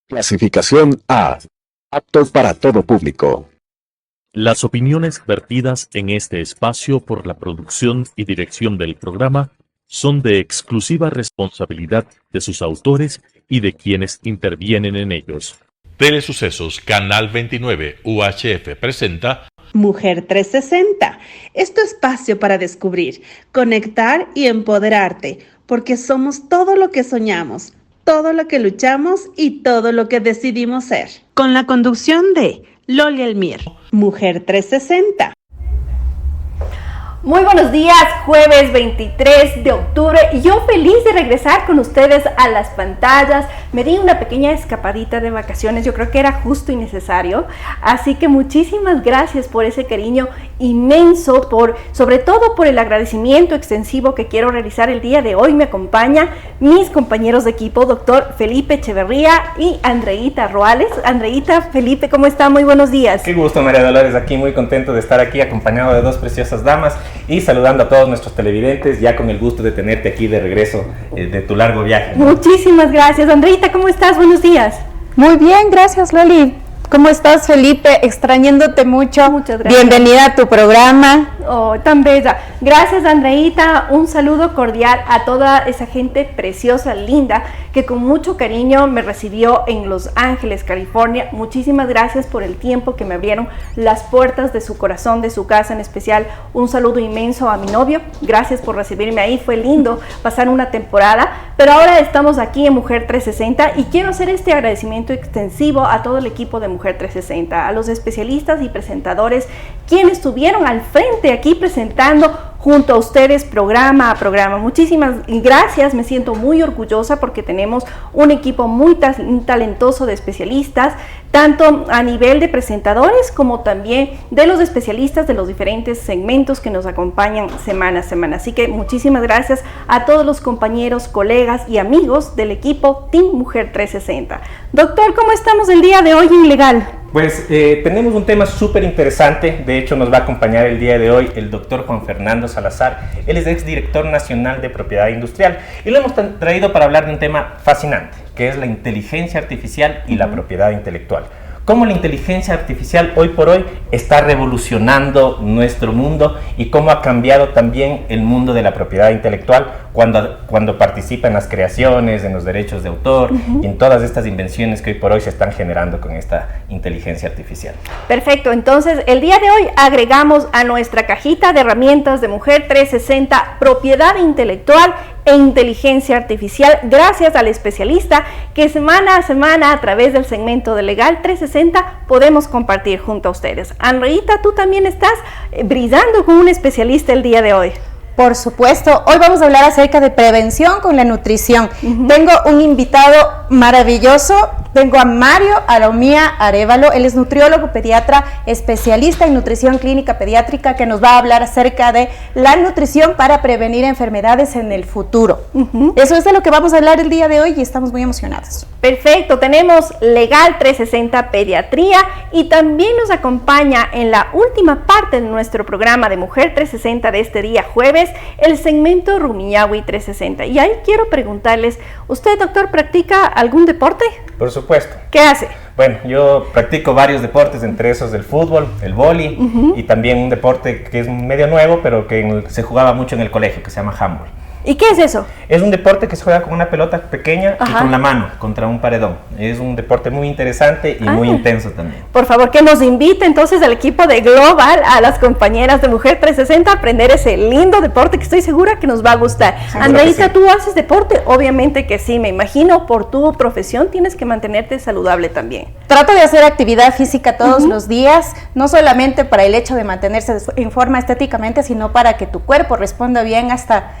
Clasificación A. Apto para todo público. Las opiniones vertidas en este espacio por la producción y dirección del programa son de exclusiva responsabilidad de sus autores y de quienes intervienen en ellos. Telesucesos Canal 29 UHF presenta Mujer 360, es tu espacio para descubrir, conectar y empoderarte, porque somos todo lo que soñamos, todo lo que luchamos y todo lo que decidimos ser. Con la conducción de Loli Almir, Mujer 360. Muy buenos días, jueves 23 de octubre y yo feliz de regresar con ustedes a las pantallas. Me di una pequeña escapadita de vacaciones, yo creo que era justo y necesario, así que muchísimas gracias por ese cariño inmenso, sobre todo por el agradecimiento extensivo que quiero realizar el día de hoy. Me acompañan mis compañeros de equipo, doctor Felipe Echeverría y Andreita Roales. Andreita, Felipe, ¿cómo está? Muy buenos días. Qué gusto, María Dolores, aquí muy contento de estar aquí acompañado de dos preciosas damas y saludando a todos nuestros televidentes, ya con el gusto de tenerte aquí de regreso de tu largo viaje, ¿no? Muchísimas gracias. Andreita, ¿cómo estás? Buenos días. Muy bien, gracias, Loli. ¿Cómo estás, Felipe? Extrañándote mucho. Muchas gracias. Bienvenida a tu programa. Oh, tan bella. Gracias, Andreita. Un saludo cordial a toda esa gente preciosa, linda, que con mucho cariño me recibió en Los Ángeles, California. Muchísimas gracias por el tiempo que me abrieron las puertas de su corazón, de su casa en especial. Un saludo inmenso a mi novio. Gracias por recibirme ahí. Fue lindo pasar una temporada. Pero ahora estamos aquí en Mujer 360 y quiero hacer este agradecimiento extensivo a todo el equipo de Mujer 360, a los especialistas y presentadores quienes estuvieron al frente aquí presentando junto a ustedes programa a programa. Muchísimas gracias, me siento muy orgullosa porque tenemos un equipo muy talentoso de especialistas, tanto a nivel de presentadores como también de los especialistas de los diferentes segmentos que nos acompañan semana a semana. Así que muchísimas gracias a todos los compañeros, colegas y amigos del equipo Team Mujer 360. Doctor, ¿cómo estamos el día de hoy en Legal? Pues tenemos un tema súper interesante. De hecho, nos va a acompañar el día de hoy el doctor Juan Fernando Salazar. Él es exdirector nacional de Propiedad Industrial y lo hemos traído para hablar de un tema fascinante, que es la inteligencia artificial y la propiedad intelectual. Cómo la inteligencia artificial hoy por hoy está revolucionando nuestro mundo y cómo ha cambiado también el mundo de la propiedad intelectual cuando participa en las creaciones, en los derechos de autor y en todas estas invenciones que hoy por hoy se están generando con esta inteligencia artificial. Perfecto, entonces el día de hoy agregamos a nuestra cajita de herramientas de Mujer 360 propiedad intelectual e inteligencia artificial, gracias al especialista que semana a semana a través del segmento de Legal 360 podemos compartir junto a ustedes. Andreita, tú también estás brillando con un especialista el día de hoy. Por supuesto, hoy vamos a hablar acerca de prevención con la nutrición. Tengo un invitado maravilloso, tengo a Mario Aromía Arévalo, él es nutriólogo, pediatra, especialista en nutrición clínica pediátrica, que nos va a hablar acerca de la nutrición para prevenir enfermedades en el futuro. Eso es de lo que vamos a hablar el día de hoy y estamos muy emocionados. Perfecto, tenemos Legal 360 Pediatría y también nos acompaña en la última parte de nuestro programa de Mujer 360 de este día jueves, el segmento Rumiñahui 360. Y ahí quiero preguntarles, ¿usted, doctor, practica algún deporte? Por supuesto. ¿Qué hace? Bueno, yo practico varios deportes, entre esos el fútbol, el vóley y también un deporte que es medio nuevo, pero que se jugaba mucho en el colegio, que se llama handball. ¿Y qué es eso? Es un deporte que se juega con una pelota pequeña y con la mano, contra un paredón. Es un deporte muy interesante y muy intenso también. Por favor, que nos invite entonces al equipo de Global, a las compañeras de Mujer 360 a aprender ese lindo deporte que estoy segura que nos va a gustar. Andreita, sí. ¿Tú haces deporte? Obviamente que sí, me imagino por tu profesión tienes que mantenerte saludable también. Trato de hacer actividad física todos los días, no solamente para el hecho de mantenerse en forma estéticamente, sino para que tu cuerpo responda bien hasta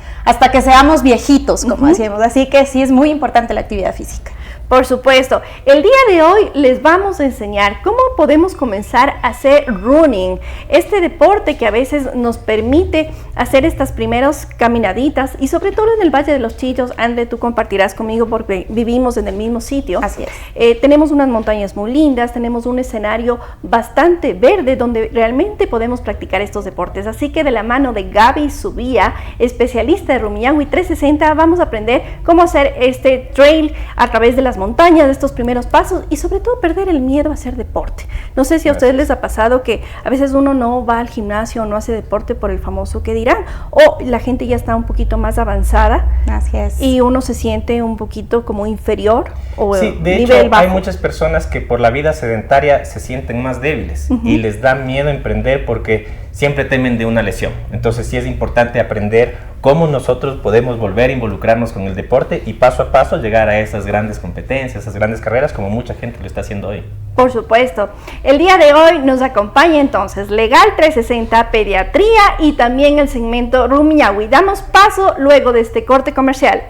que seamos viejitos, como decíamos. Así que sí es muy importante la actividad física. Por supuesto. El día de hoy les vamos a enseñar cómo podemos comenzar a hacer running, este deporte que a veces nos permite hacer estas primeras caminaditas y sobre todo en el Valle de los Chillos. Andre, tú compartirás conmigo porque vivimos en el mismo sitio. Así es. Tenemos unas montañas muy lindas, tenemos un escenario bastante verde donde realmente podemos practicar estos deportes. Así que de la mano de Gaby Subía, especialista de Rumiñahui 360, vamos a aprender cómo hacer este trail a través de las las montañas, de estos primeros pasos y sobre todo perder el miedo a hacer deporte. No sé si a ustedes les ha pasado que a veces uno no va al gimnasio o no hace deporte por el famoso que dirán, o la gente ya está un poquito más avanzada. Así es. Y uno se siente un poquito como inferior o Sí, de nivel hecho bajo. hay muchas personas que por la vida sedentaria se sienten más débiles y les da miedo emprender porque siempre temen de una lesión. Entonces sí es importante aprender cómo nosotros podemos volver a involucrarnos con el deporte y paso a paso llegar a esas grandes competencias, esas grandes carreras como mucha gente lo está haciendo hoy. Por supuesto. El día de hoy nos acompaña entonces Legal 360, Pediatría y también el segmento Rumiñahui. Damos paso luego de este corte comercial.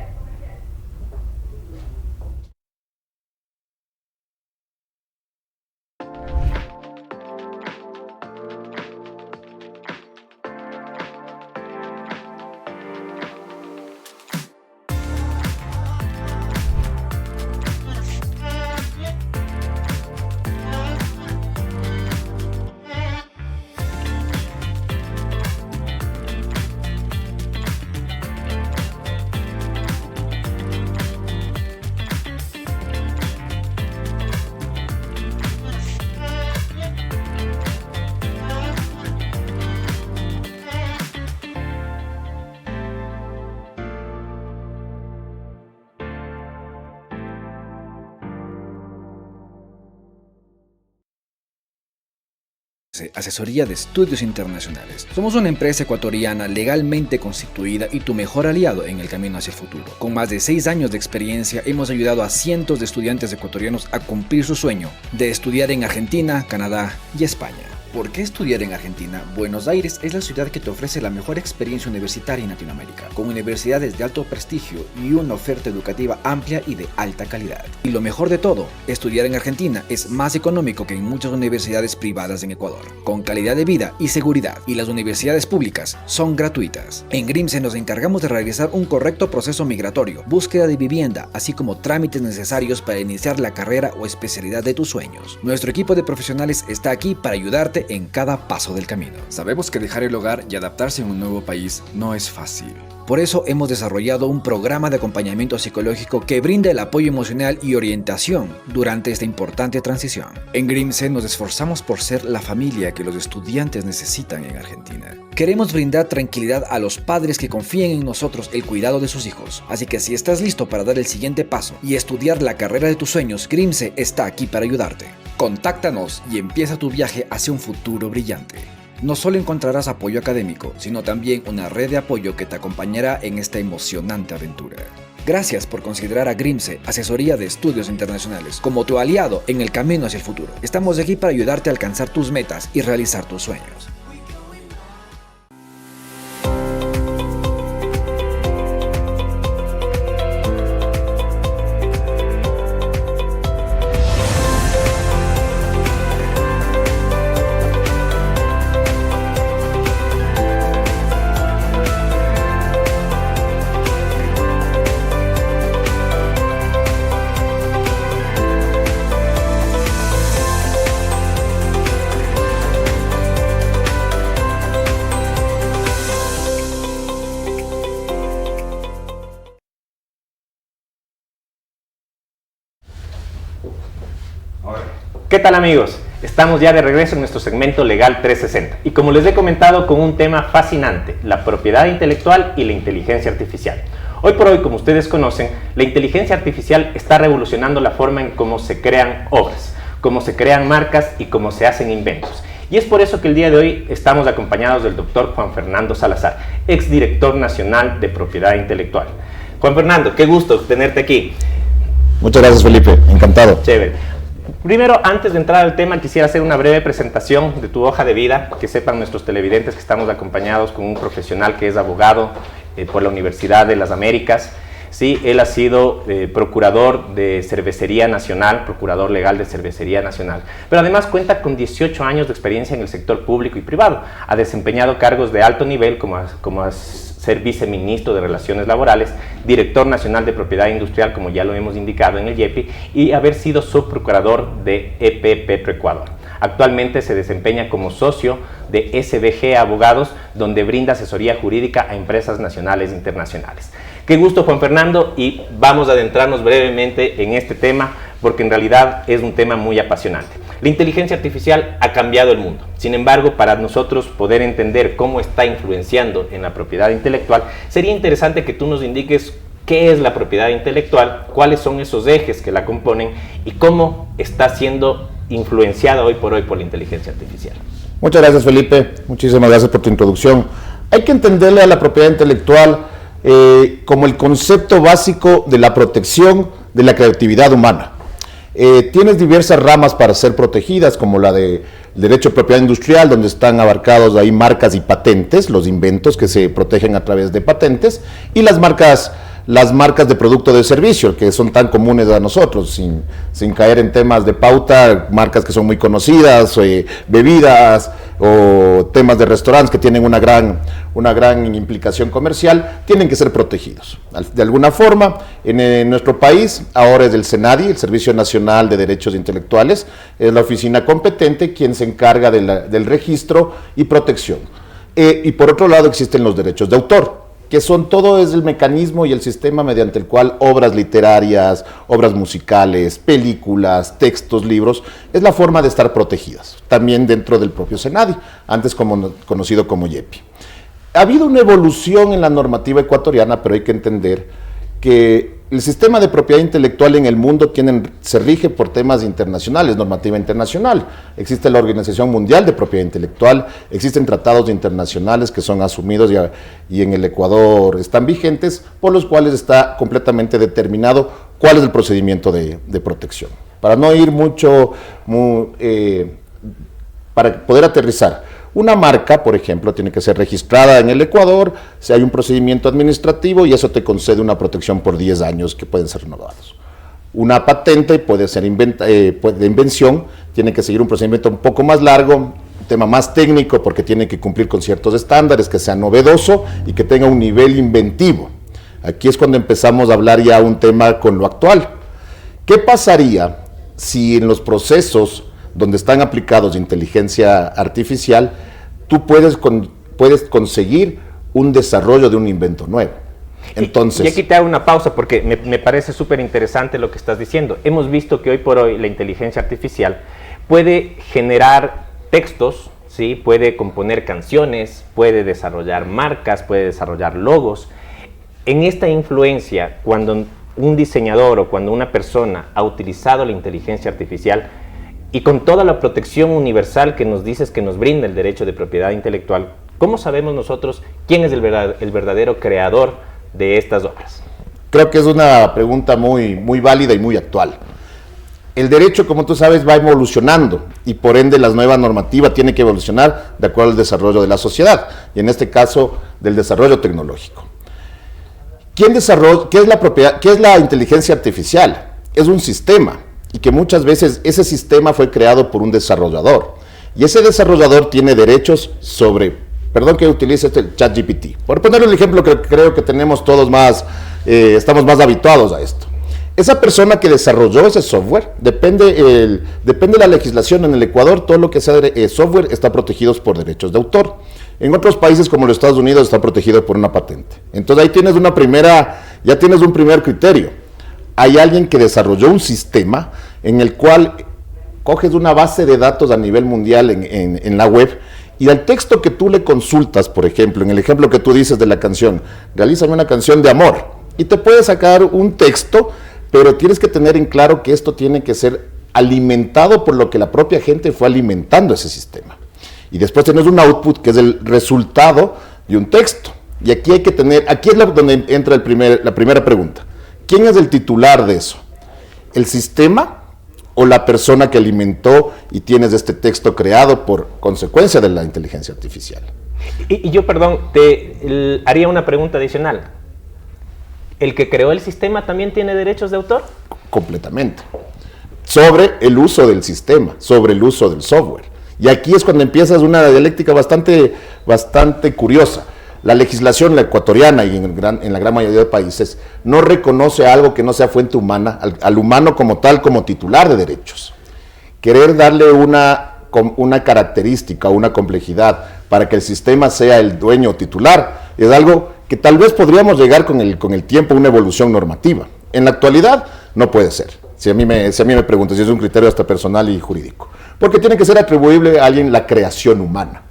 Asesoría de Estudios Internacionales. Somos una empresa ecuatoriana legalmente constituida y tu mejor aliado en el camino hacia el futuro. Con más de 6 años de experiencia, hemos ayudado a cientos de estudiantes ecuatorianos a cumplir su sueño de estudiar en Argentina, Canadá y España. ¿Por qué estudiar en Argentina? Buenos Aires es la ciudad que te ofrece la mejor experiencia universitaria en Latinoamérica, con universidades de alto prestigio y una oferta educativa amplia y de alta calidad. Y lo mejor de todo, estudiar en Argentina es más económico que en muchas universidades privadas en Ecuador, con calidad de vida y seguridad, y las universidades públicas son gratuitas. En Grimse nos encargamos de realizar un correcto proceso migratorio, búsqueda de vivienda, así como trámites necesarios para iniciar la carrera o especialidad de tus sueños. Nuestro equipo de profesionales está aquí para ayudarte en cada paso del camino. Sabemos que dejar el hogar y adaptarse a un nuevo país no es fácil. Por eso hemos desarrollado un programa de acompañamiento psicológico que brinda el apoyo emocional y orientación durante esta importante transición. En Grimse nos esforzamos por ser la familia que los estudiantes necesitan en Argentina. Queremos brindar tranquilidad a los padres que confíen en nosotros el cuidado de sus hijos. Así que si estás listo para dar el siguiente paso y estudiar la carrera de tus sueños, Grimse está aquí para ayudarte. Contáctanos y empieza tu viaje hacia un futuro brillante. No solo encontrarás apoyo académico, sino también una red de apoyo que te acompañará en esta emocionante aventura. Gracias por considerar a Grimse, Asesoría de Estudios Internacionales, como tu aliado en el camino hacia el futuro. Estamos aquí para ayudarte a alcanzar tus metas y realizar tus sueños. ¿Qué tal, amigos? Estamos ya de regreso en nuestro segmento Legal 360 y como les he comentado, con un tema fascinante, la propiedad intelectual y la inteligencia artificial. Hoy por hoy, como ustedes conocen, la inteligencia artificial está revolucionando la forma en cómo se crean obras, cómo se crean marcas y cómo se hacen inventos. Y es por eso que el día de hoy estamos acompañados del doctor Juan Fernando Salazar, exdirector nacional de Propiedad Intelectual. Juan Fernando, qué gusto tenerte aquí. Muchas gracias, Felipe. Encantado. Chévere. Primero, antes de entrar al tema, quisiera hacer una breve presentación de tu hoja de vida, que sepan nuestros televidentes que estamos acompañados con un profesional que es abogado por la Universidad de las Américas. Sí, él ha sido procurador de Cervecería Nacional, procurador legal de Cervecería Nacional, pero además cuenta con 18 años de experiencia en el sector público y privado. Ha desempeñado cargos de alto nivel como ser viceministro de Relaciones Laborales, director nacional de Propiedad Industrial, como ya lo hemos indicado en el YEPI, y haber sido subprocurador de EP Petroecuador. Actualmente se desempeña como socio de SBG Abogados, donde brinda asesoría jurídica a empresas nacionales e internacionales. Qué gusto, Juan Fernando, y vamos a adentrarnos brevemente en este tema porque en realidad es un tema muy apasionante. La inteligencia artificial ha cambiado el mundo. Sin embargo, para nosotros poder entender cómo está influenciando en la propiedad intelectual, sería interesante que tú nos indiques qué es la propiedad intelectual, cuáles son esos ejes que la componen y cómo está siendo influenciada hoy por la inteligencia artificial. Muchas gracias, Felipe. Muchísimas gracias por tu introducción. Hay que entenderle a la propiedad intelectual como el concepto básico de la protección de la creatividad humana. Tienes diversas ramas para ser protegidas, como la de derecho de propiedad industrial, donde están abarcados ahí marcas y patentes, los inventos que se protegen a través de patentes, y las marcas de producto de servicio, que son tan comunes a nosotros, sin caer en temas de pauta, marcas que son muy conocidas, bebidas o temas de restaurantes que tienen una gran implicación comercial, tienen que ser protegidos. De alguna forma, en nuestro país, ahora es el SENADI, el Servicio Nacional de Derechos Intelectuales, es la oficina competente quien se encarga del registro y protección. Y por otro lado existen los derechos de autor, que todo es el mecanismo y el sistema mediante el cual obras literarias, obras musicales, películas, textos, libros, es la forma de estar protegidas, también dentro del propio SENADI, antes conocido como YEPI. Ha habido una evolución en la normativa ecuatoriana, pero hay que entender que el sistema de propiedad intelectual en el mundo se rige por temas internacionales, normativa internacional. Existe la Organización Mundial de Propiedad Intelectual, existen tratados internacionales que son asumidos y en el Ecuador están vigentes, por los cuales está completamente determinado cuál es el procedimiento de protección. Para no ir para poder aterrizar, una marca, por ejemplo, tiene que ser registrada en el Ecuador, si hay un procedimiento administrativo y eso te concede una protección por 10 años que pueden ser renovados. Una patente puede ser de invención, tiene que seguir un procedimiento un poco más largo, un tema más técnico porque tiene que cumplir con ciertos estándares, que sea novedoso y que tenga un nivel inventivo. Aquí es cuando empezamos a hablar ya un tema con lo actual. ¿Qué pasaría si en los procesos donde están aplicados inteligencia artificial, tú puedes conseguir un desarrollo de un invento nuevo? Entonces, y aquí te hago una pausa porque me parece súper interesante lo que estás diciendo. Hemos visto que hoy por hoy la inteligencia artificial puede generar textos, ¿sí? Puede componer canciones, puede desarrollar marcas, puede desarrollar logos. En esta influencia, cuando un diseñador o cuando una persona ha utilizado la inteligencia artificial, y con toda la protección universal que nos dices que nos brinda el derecho de propiedad intelectual, ¿cómo sabemos nosotros quién es el verdadero creador de estas obras? Creo que es una pregunta muy válida y muy actual. El derecho, como tú sabes, va evolucionando y por ende la nueva normativa tiene que evolucionar de acuerdo al desarrollo de la sociedad y en este caso del desarrollo tecnológico. ¿Qué es la inteligencia artificial? Es un sistema. Y que muchas veces ese sistema fue creado por un desarrollador. Y ese desarrollador tiene derechos sobre, perdón que utilice el ChatGPT. Por ponerle un ejemplo que creo que tenemos todos estamos más habituados a esto. Esa persona que desarrolló ese software, depende de la legislación en el Ecuador, todo lo que sea software está protegido por derechos de autor. En otros países como los Estados Unidos está protegido por una patente. Entonces ahí tienes ya tienes un primer criterio. Hay alguien que desarrolló un sistema en el cual coges una base de datos a nivel mundial en la web y al texto que tú le consultas, por ejemplo, en el ejemplo que tú dices de la canción, realízame una canción de amor y te puede sacar un texto, pero tienes que tener en claro que esto tiene que ser alimentado por lo que la propia gente fue alimentando ese sistema. Y después tienes un output que es el resultado de un texto. Y aquí hay que aquí es donde entra la primera pregunta. ¿Quién es el titular de eso? ¿El sistema o la persona que alimentó y tienes este texto creado por consecuencia de la inteligencia artificial? Y yo, perdón, te haría una pregunta adicional. ¿El que creó el sistema también tiene derechos de autor? Completamente. Sobre el uso del sistema, sobre el uso del software. Y aquí es cuando empiezas una dialéctica bastante curiosa. La legislación, la ecuatoriana y en la gran mayoría de países, no reconoce algo que no sea fuente humana, al humano como tal, como titular de derechos. Querer darle una característica, una complejidad para que el sistema sea el dueño titular, es algo que tal vez podríamos llegar con el tiempo a una evolución normativa. En la actualidad no puede ser. Si a mí me preguntas, si es un criterio hasta personal y jurídico. Porque tiene que ser atribuible a alguien la creación humana.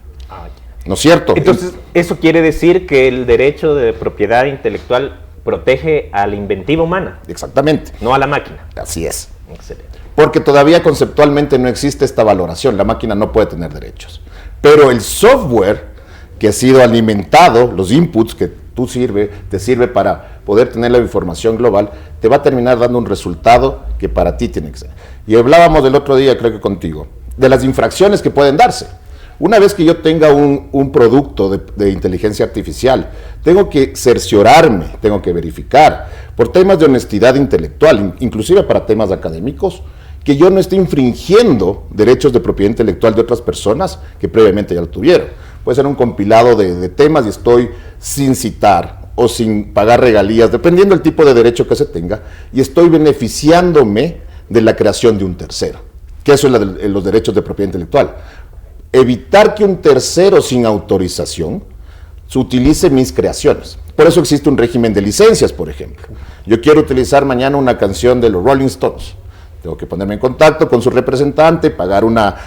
¿No es cierto? Entonces, eso quiere decir que el derecho de propiedad intelectual protege a la inventiva humana. Exactamente. No a la máquina. Así es. Excelente. Porque todavía conceptualmente no existe esta valoración. La máquina no puede tener derechos. Pero el software que ha sido alimentado, los inputs que te sirve para poder tener la información global, te va a terminar dando un resultado que para ti tiene que ser. Y hablábamos del otro día, creo que contigo, de las infracciones que pueden darse. Una vez que yo tenga un producto de inteligencia artificial, tengo que cerciorarme, tengo que verificar, por temas de honestidad intelectual, inclusive para temas académicos, que yo no esté infringiendo derechos de propiedad intelectual de otras personas que previamente ya lo tuvieron. Puede ser un compilado de temas y estoy sin citar o sin pagar regalías, dependiendo del tipo de derecho que se tenga, y estoy beneficiándome de la creación de un tercero, que eso es los derechos de propiedad intelectual. Evitar que un tercero sin autorización se utilice mis creaciones. Por eso existe un régimen de licencias, por ejemplo. Yo quiero utilizar mañana una canción de los Rolling Stones. Tengo que ponerme en contacto con su representante, pagar una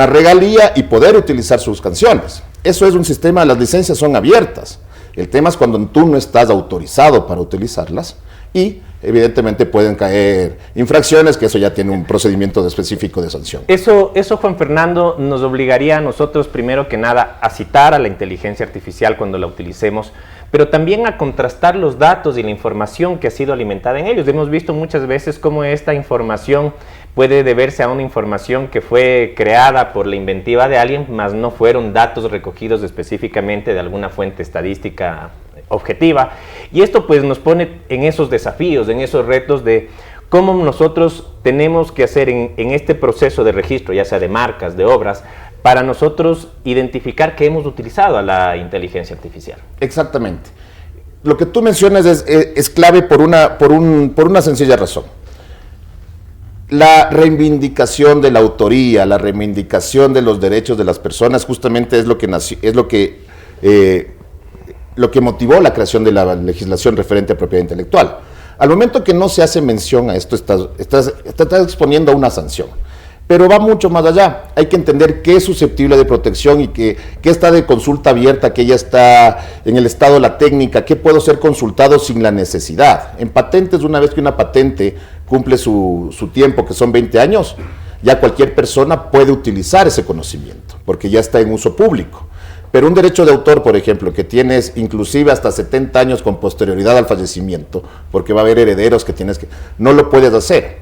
regalía y poder utilizar sus canciones. Eso es un sistema, las licencias son abiertas. El tema es cuando tú no estás autorizado para utilizarlas y evidentemente pueden caer infracciones, que eso ya tiene un procedimiento específico de sanción. Eso, Juan Fernando, nos obligaría a nosotros, primero que nada, a citar a la inteligencia artificial cuando la utilicemos, pero también a contrastar los datos y la información que ha sido alimentada en ellos. Hemos visto muchas veces cómo esta información puede deberse a una información que fue creada por la inventiva de alguien, mas no fueron datos recogidos específicamente de alguna fuente estadística objetiva, y esto pues nos pone en esos desafíos, en esos retos de cómo nosotros tenemos que hacer en este proceso de registro, ya sea de marcas, de obras, para nosotros identificar que hemos utilizado a la inteligencia artificial. Exactamente. Lo que tú mencionas es clave por una sencilla razón. La reivindicación de la autoría, la reivindicación de los derechos de las personas, justamente es lo que motivó la creación de la legislación referente a propiedad intelectual. Al momento que no se hace mención a esto, estás exponiendo a una sanción. Pero va mucho más allá. Hay que entender qué es susceptible de protección y qué está de consulta abierta, que ya está en el estado de la técnica, qué puedo ser consultado sin la necesidad. En patentes, una vez que una patente cumple su tiempo, que son 20 años, ya cualquier persona puede utilizar ese conocimiento, porque ya está en uso público. Pero un derecho de autor, por ejemplo, que tienes inclusive hasta 70 años con posterioridad al fallecimiento, porque va a haber herederos que no lo puedes hacer.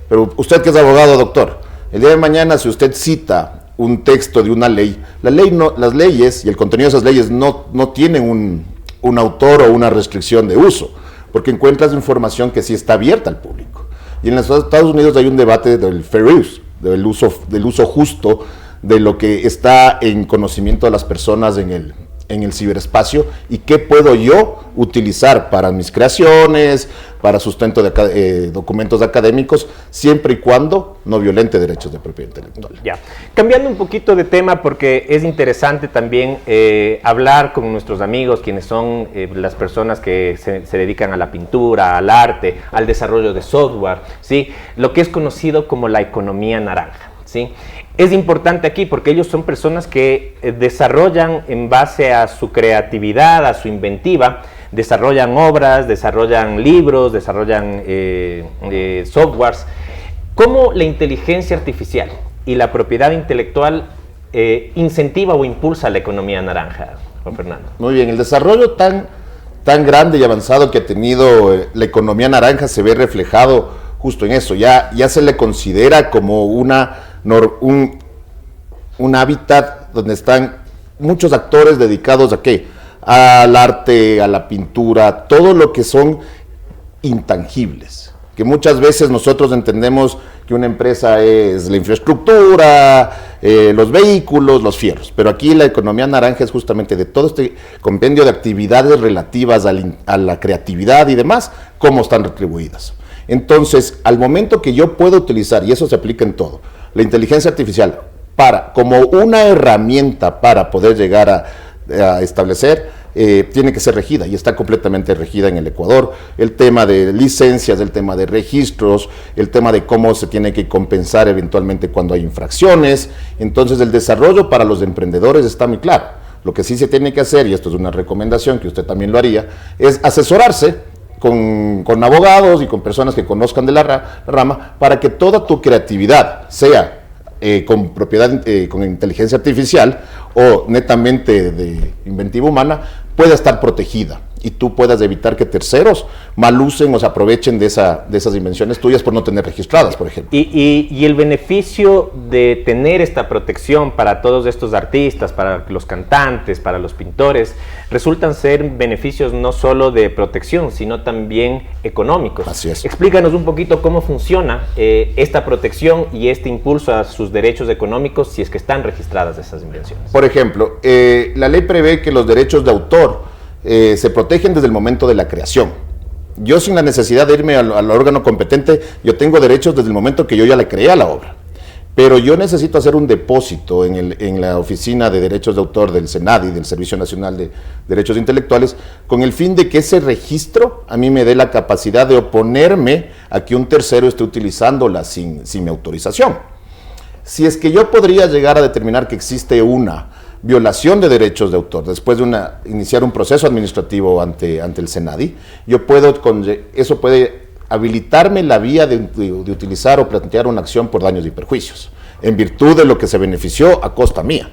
Pero usted que es abogado, doctor, el día de mañana, si usted cita un texto de una ley, las leyes y el contenido de esas leyes no tienen un autor o una restricción de uso, porque encuentras información que sí está abierta al público. Y en los Estados Unidos hay un debate del fair use, del uso justo de lo que está en conocimiento de las personas en el ciberespacio y qué puedo yo utilizar para mis creaciones, para sustento de documentos académicos, siempre y cuando no violente derechos de propiedad intelectual. Ya. Cambiando un poquito de tema, porque es interesante también hablar con nuestros amigos, quienes son las personas que se dedican a la pintura, al arte, al desarrollo de software, ¿sí? Lo que es conocido como la economía naranja, ¿sí? Es importante aquí porque ellos son personas que desarrollan en base a su creatividad, a su inventiva, desarrollan obras, desarrollan libros, desarrollan softwares. ¿Cómo la inteligencia artificial y la propiedad intelectual incentiva o impulsa la economía naranja, Juan Fernando? Muy bien, el desarrollo tan grande y avanzado que ha tenido la economía naranja se ve reflejado justo en eso. Ya se le considera como un hábitat donde están muchos actores dedicados ¿a qué? Al arte, a la pintura, todo lo que son intangibles, que muchas veces nosotros entendemos que una empresa es la infraestructura, los vehículos, los fierros, pero aquí la economía naranja es justamente de todo este compendio de actividades relativas a la creatividad y demás, cómo están retribuidas. Entonces, al momento que yo puedo utilizar, y eso se aplica en todo, la inteligencia artificial como una herramienta para poder llegar a establecer tiene que ser regida y está completamente regida en el Ecuador. El tema de licencias, el tema de registros, el tema de cómo se tiene que compensar eventualmente cuando hay infracciones. Entonces el desarrollo para los emprendedores está muy claro. Lo que sí se tiene que hacer, y esto es una recomendación que usted también lo haría, es asesorarse con abogados y con personas que conozcan de la rama para que toda tu creatividad sea con propiedad, con inteligencia artificial o netamente de inventiva humana, pueda estar protegida y tú puedas evitar que terceros malusen o se aprovechen de esas invenciones tuyas por no tener registradas, por ejemplo. Y el beneficio de tener esta protección para todos estos artistas, para los cantantes, para los pintores, resultan ser beneficios no solo de protección, sino también económicos. Así es. Explícanos un poquito cómo funciona esta protección y este impulso a sus derechos económicos si es que están registradas esas invenciones. Por ejemplo, la ley prevé que los derechos de autor se protegen desde el momento de la creación. Yo, sin la necesidad de irme al órgano competente, yo tengo derechos desde el momento que yo ya le creé a la obra. Pero yo necesito hacer un depósito en la Oficina de Derechos de Autor del SENADI, del Servicio Nacional de Derechos Intelectuales, con el fin de que ese registro a mí me dé la capacidad de oponerme a que un tercero esté utilizándola sin mi autorización. Si es que yo podría llegar a determinar que existe una violación de derechos de autor después de iniciar un proceso administrativo ante el SENADI, eso puede habilitarme la vía de utilizar o plantear una acción por daños y perjuicios, en virtud de lo que se benefició a costa mía.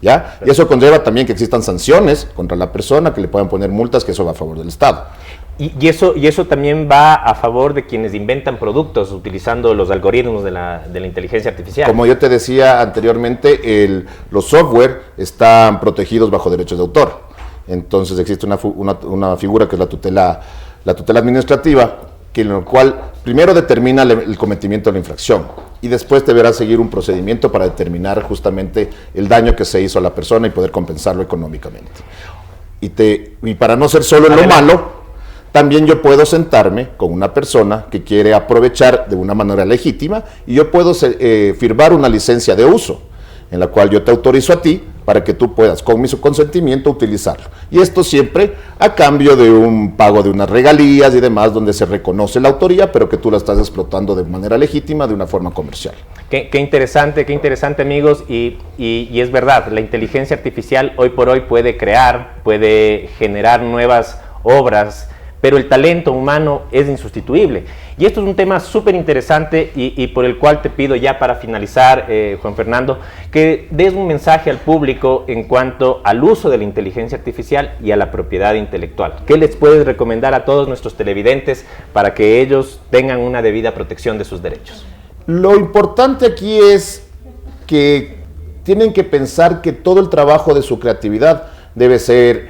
¿Ya? Y eso conlleva también que existan sanciones contra la persona, que le puedan poner multas, que eso va a favor del Estado. Y eso también va a favor de quienes inventan productos utilizando los algoritmos de la inteligencia artificial. Como yo te decía anteriormente, los software están protegidos bajo derechos de autor. Entonces existe una figura que es la tutela administrativa, en lo cual primero determina el cometimiento de la infracción y después deberá seguir un procedimiento para determinar justamente el daño que se hizo a la persona y poder compensarlo económicamente. Y para no ser solo en lo malo, también yo puedo sentarme con una persona que quiere aprovechar de una manera legítima y yo puedo firmar una licencia de uso en la cual yo te autorizo a ti para que tú puedas, con mi consentimiento, utilizarlo. Y esto siempre a cambio de un pago de unas regalías y demás, donde se reconoce la autoría, pero que tú la estás explotando de manera legítima, de una forma comercial. Qué interesante, amigos, y es verdad, la inteligencia artificial hoy por hoy puede crear, puede generar nuevas obras, pero el talento humano es insustituible. Y esto es un tema súper interesante y por el cual te pido ya para finalizar, Juan Fernando, que des un mensaje al público en cuanto al uso de la inteligencia artificial y a la propiedad intelectual. ¿Qué les puedes recomendar a todos nuestros televidentes para que ellos tengan una debida protección de sus derechos? Lo importante aquí es que tienen que pensar que todo el trabajo de su creatividad debe ser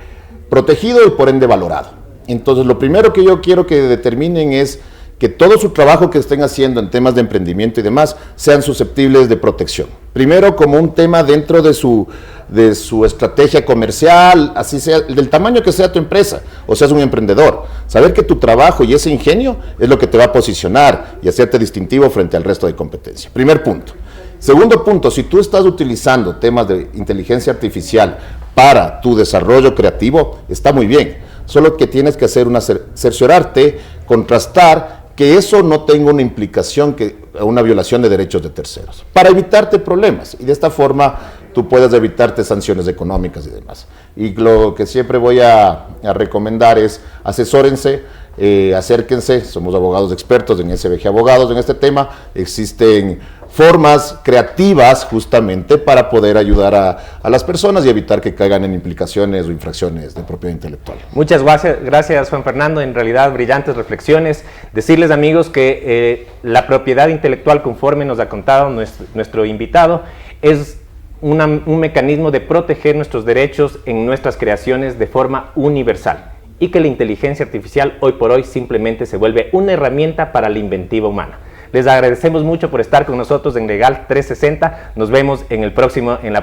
protegido y por ende valorado. Entonces, lo primero que yo quiero que determinen es que todo su trabajo que estén haciendo en temas de emprendimiento y demás sean susceptibles de protección. Primero, como un tema dentro de su estrategia comercial, así sea, del tamaño que sea tu empresa, o seas un emprendedor. Saber que tu trabajo y ese ingenio es lo que te va a posicionar y hacerte distintivo frente al resto de competencia. Primer punto. Segundo punto, si tú estás utilizando temas de inteligencia artificial para tu desarrollo creativo, está muy bien. Solo que tienes que hacer cerciorarte, contrastar, que eso no tenga una implicación, una violación de derechos de terceros, para evitarte problemas. Y de esta forma tú puedes evitarte sanciones económicas y demás. Y lo que siempre voy a recomendar es asesórense, acérquense, somos abogados expertos en SBG Abogados en este tema, existen formas creativas justamente para poder ayudar a las personas y evitar que caigan en implicaciones o infracciones de propiedad intelectual. Muchas gracias Juan Fernando, en realidad brillantes reflexiones. Decirles, amigos, que la propiedad intelectual, conforme nos ha contado nuestro invitado, es un mecanismo de proteger nuestros derechos en nuestras creaciones de forma universal y que la inteligencia artificial hoy por hoy simplemente se vuelve una herramienta para la inventiva humana. Les agradecemos mucho por estar con nosotros en Legal 360. Nos vemos en la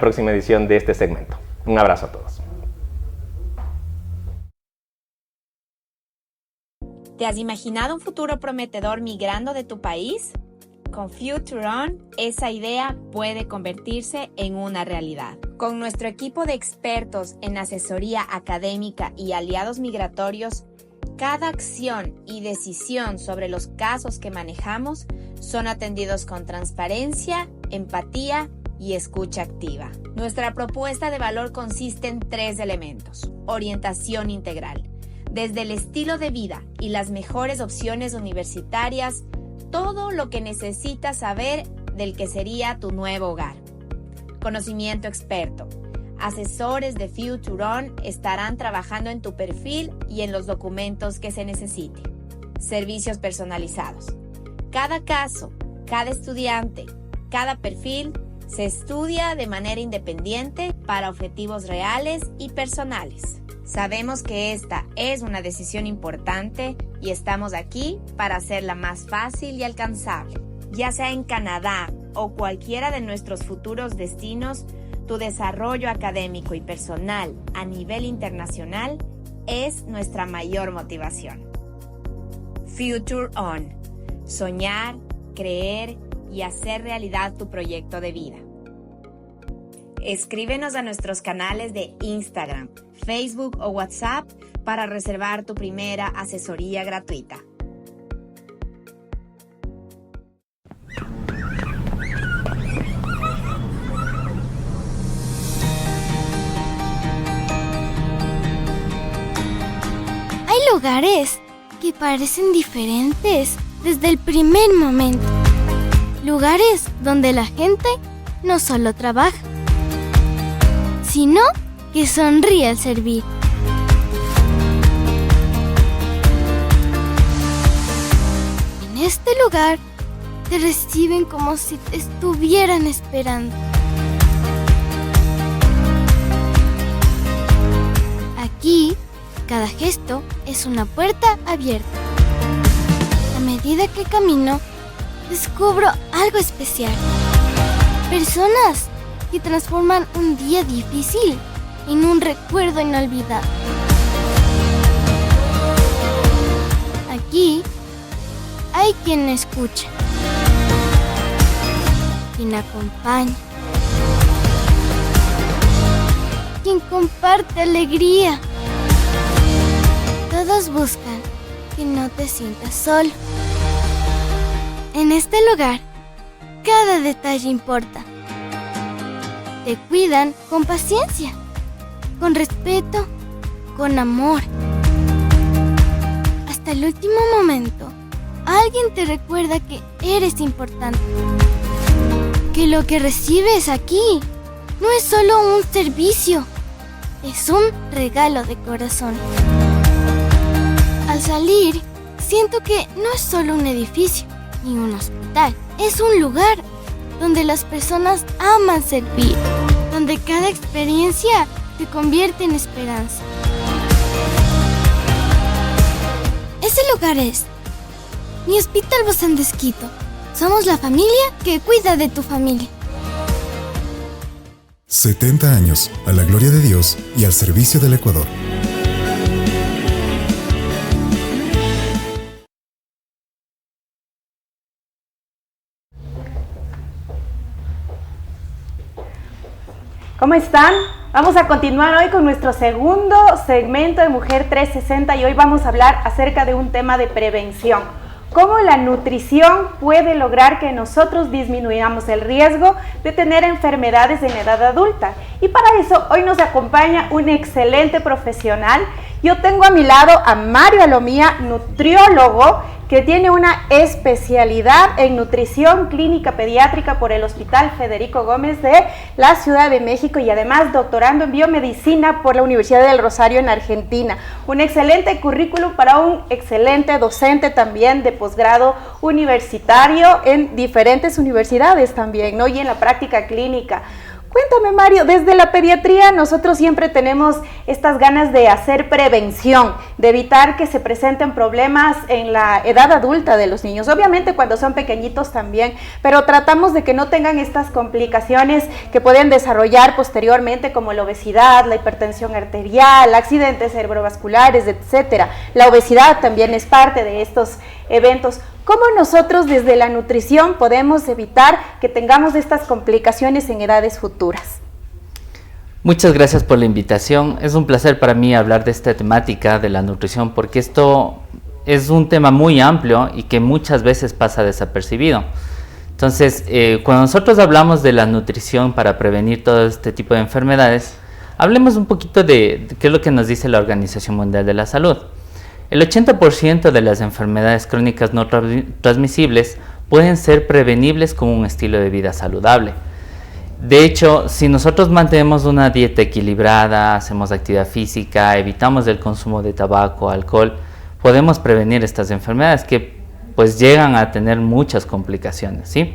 próxima edición de este segmento. Un abrazo a todos. ¿Te has imaginado un futuro prometedor migrando de tu país? Con Future On, esa idea puede convertirse en una realidad. Con nuestro equipo de expertos en asesoría académica y aliados migratorios, cada acción y decisión sobre los casos que manejamos son atendidos con transparencia, empatía y escucha activa. Nuestra propuesta de valor consiste en 3 elementos. Orientación integral. Desde el estilo de vida y las mejores opciones universitarias, todo lo que necesitas saber del que sería tu nuevo hogar. Conocimiento experto. Asesores de Future On estarán trabajando en tu perfil y en los documentos que se necesite. Servicios personalizados. Cada caso, cada estudiante, cada perfil se estudia de manera independiente para objetivos reales y personales. Sabemos que esta es una decisión importante y estamos aquí para hacerla más fácil y alcanzable. Ya sea en Canadá o cualquiera de nuestros futuros destinos, tu desarrollo académico y personal a nivel internacional es nuestra mayor motivación. Future On. Soñar, creer y hacer realidad tu proyecto de vida. Escríbenos a nuestros canales de Instagram, Facebook o WhatsApp para reservar tu primera asesoría gratuita. Hay lugares que parecen diferentes desde el primer momento. Lugares donde la gente no solo trabaja, sino que sonríe al servir. En este lugar te reciben como si te estuvieran esperando. Aquí, cada gesto es una puerta abierta. A medida que camino, descubro algo especial. Personas que transforman un día difícil en un recuerdo inolvidable. Aquí hay quien escucha, quien acompaña, quien comparte alegría. Todos buscan que no te sientas solo. En este lugar, cada detalle importa. Te cuidan con paciencia, con respeto, con amor. Hasta el último momento, alguien te recuerda que eres importante. Que lo que recibes aquí no es solo un servicio, es un regalo de corazón. Al salir, siento que no es solo un edificio ni un hospital, es un lugar donde las personas aman servir, donde cada experiencia se convierte en esperanza. Ese lugar es mi Hospital Bozán de Esquito. Somos la familia que cuida de tu familia. 70 años a la gloria de Dios y al servicio del Ecuador. ¿Cómo están? Vamos a continuar hoy con nuestro segundo segmento de Mujer 360 y hoy vamos a hablar acerca de un tema de prevención. Cómo la nutrición puede lograr que nosotros disminuyamos el riesgo de tener enfermedades en edad adulta. Y para eso hoy nos acompaña un excelente profesional. Yo tengo a mi lado a Mario Alomía, nutriólogo, que tiene una especialidad en nutrición clínica pediátrica por el Hospital Federico Gómez de la Ciudad de México y además doctorando en biomedicina por la Universidad del Rosario en Argentina. Un excelente currículum para un excelente docente también de posgrado universitario en diferentes universidades también, ¿no? Y en la práctica clínica. Cuéntame, Mario, desde la pediatría nosotros siempre tenemos estas ganas de hacer prevención, de evitar que se presenten problemas en la edad adulta de los niños, obviamente cuando son pequeñitos también, pero tratamos de que no tengan estas complicaciones que pueden desarrollar posteriormente como la obesidad, la hipertensión arterial, accidentes cerebrovasculares, etcétera. La obesidad también es parte de estos eventos. ¿Cómo nosotros desde la nutrición podemos evitar que tengamos estas complicaciones en edades futuras? Muchas gracias por la invitación. Es un placer para mí hablar de esta temática de la nutrición, porque esto es un tema muy amplio y que muchas veces pasa desapercibido. Entonces, cuando nosotros hablamos de la nutrición para prevenir todo este tipo de enfermedades, hablemos un poquito de qué es lo que nos dice la Organización Mundial de la Salud. El 80% de las enfermedades crónicas no transmisibles pueden ser prevenibles con un estilo de vida saludable. De hecho, si nosotros mantenemos una dieta equilibrada, hacemos actividad física, evitamos el consumo de tabaco, alcohol, podemos prevenir estas enfermedades que pues llegan a tener muchas complicaciones, ¿sí?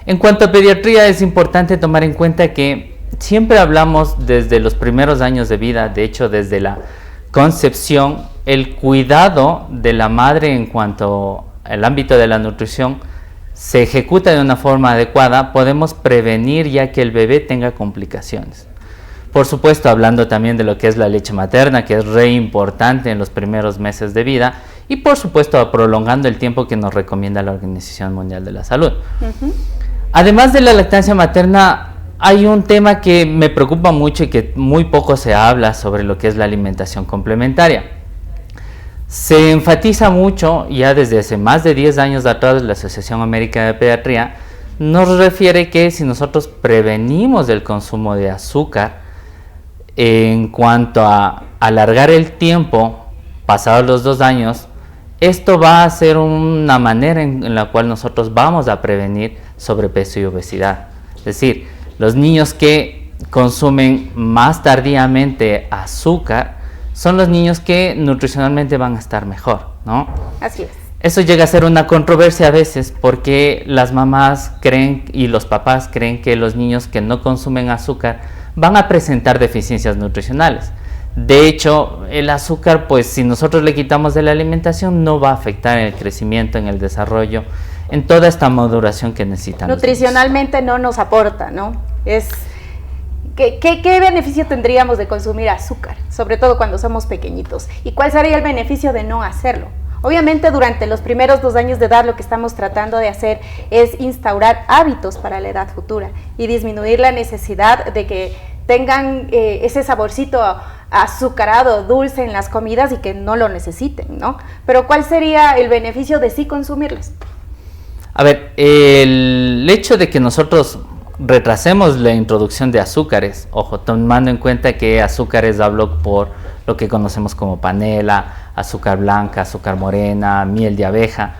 En cuanto a pediatría, es importante tomar en cuenta que siempre hablamos desde los primeros años de vida, de hecho desde la concepción, el cuidado de la madre en cuanto al ámbito de la nutrición se ejecuta de una forma adecuada, podemos prevenir ya que el bebé tenga complicaciones. Por supuesto, hablando también de lo que es la leche materna, que es re importante en los primeros meses de vida, y por supuesto prolongando el tiempo que nos recomienda la Organización Mundial de la Salud. Además de la lactancia materna, hay un tema que me preocupa mucho y que muy poco se habla sobre lo que es la alimentación complementaria. Se enfatiza mucho, ya desde hace más de 10 años atrás, la Asociación Americana de Pediatría nos refiere que si nosotros prevenimos el consumo de azúcar en cuanto a alargar el tiempo, pasados los 2 años, esto va a ser una manera en la cual nosotros vamos a prevenir sobrepeso y obesidad. Es decir, los niños que consumen más tardíamente azúcar son los niños que nutricionalmente van a estar mejor, ¿no? Así es. Eso llega a ser una controversia a veces porque las mamás creen y los papás creen que los niños que no consumen azúcar van a presentar deficiencias nutricionales. De hecho, el azúcar, pues si nosotros le quitamos de la alimentación, no va a afectar en el crecimiento, en el desarrollo, en toda esta maduración que necesitan. Nutricionalmente no nos aporta, ¿no? ¿Qué beneficio tendríamos de consumir azúcar? Sobre todo cuando somos pequeñitos. ¿Y cuál sería el beneficio de no hacerlo? Obviamente durante los primeros 2 años de edad lo que estamos tratando de hacer es instaurar hábitos para la edad futura y disminuir la necesidad de que tengan ese saborcito azucarado, dulce en las comidas y que no lo necesiten, ¿no? Pero ¿cuál sería el beneficio de sí consumirlas? A ver, el hecho de que nosotros retrasemos la introducción de azúcares, ojo, tomando en cuenta que azúcares hablo por lo que conocemos como panela, azúcar blanca, azúcar morena, miel de abeja.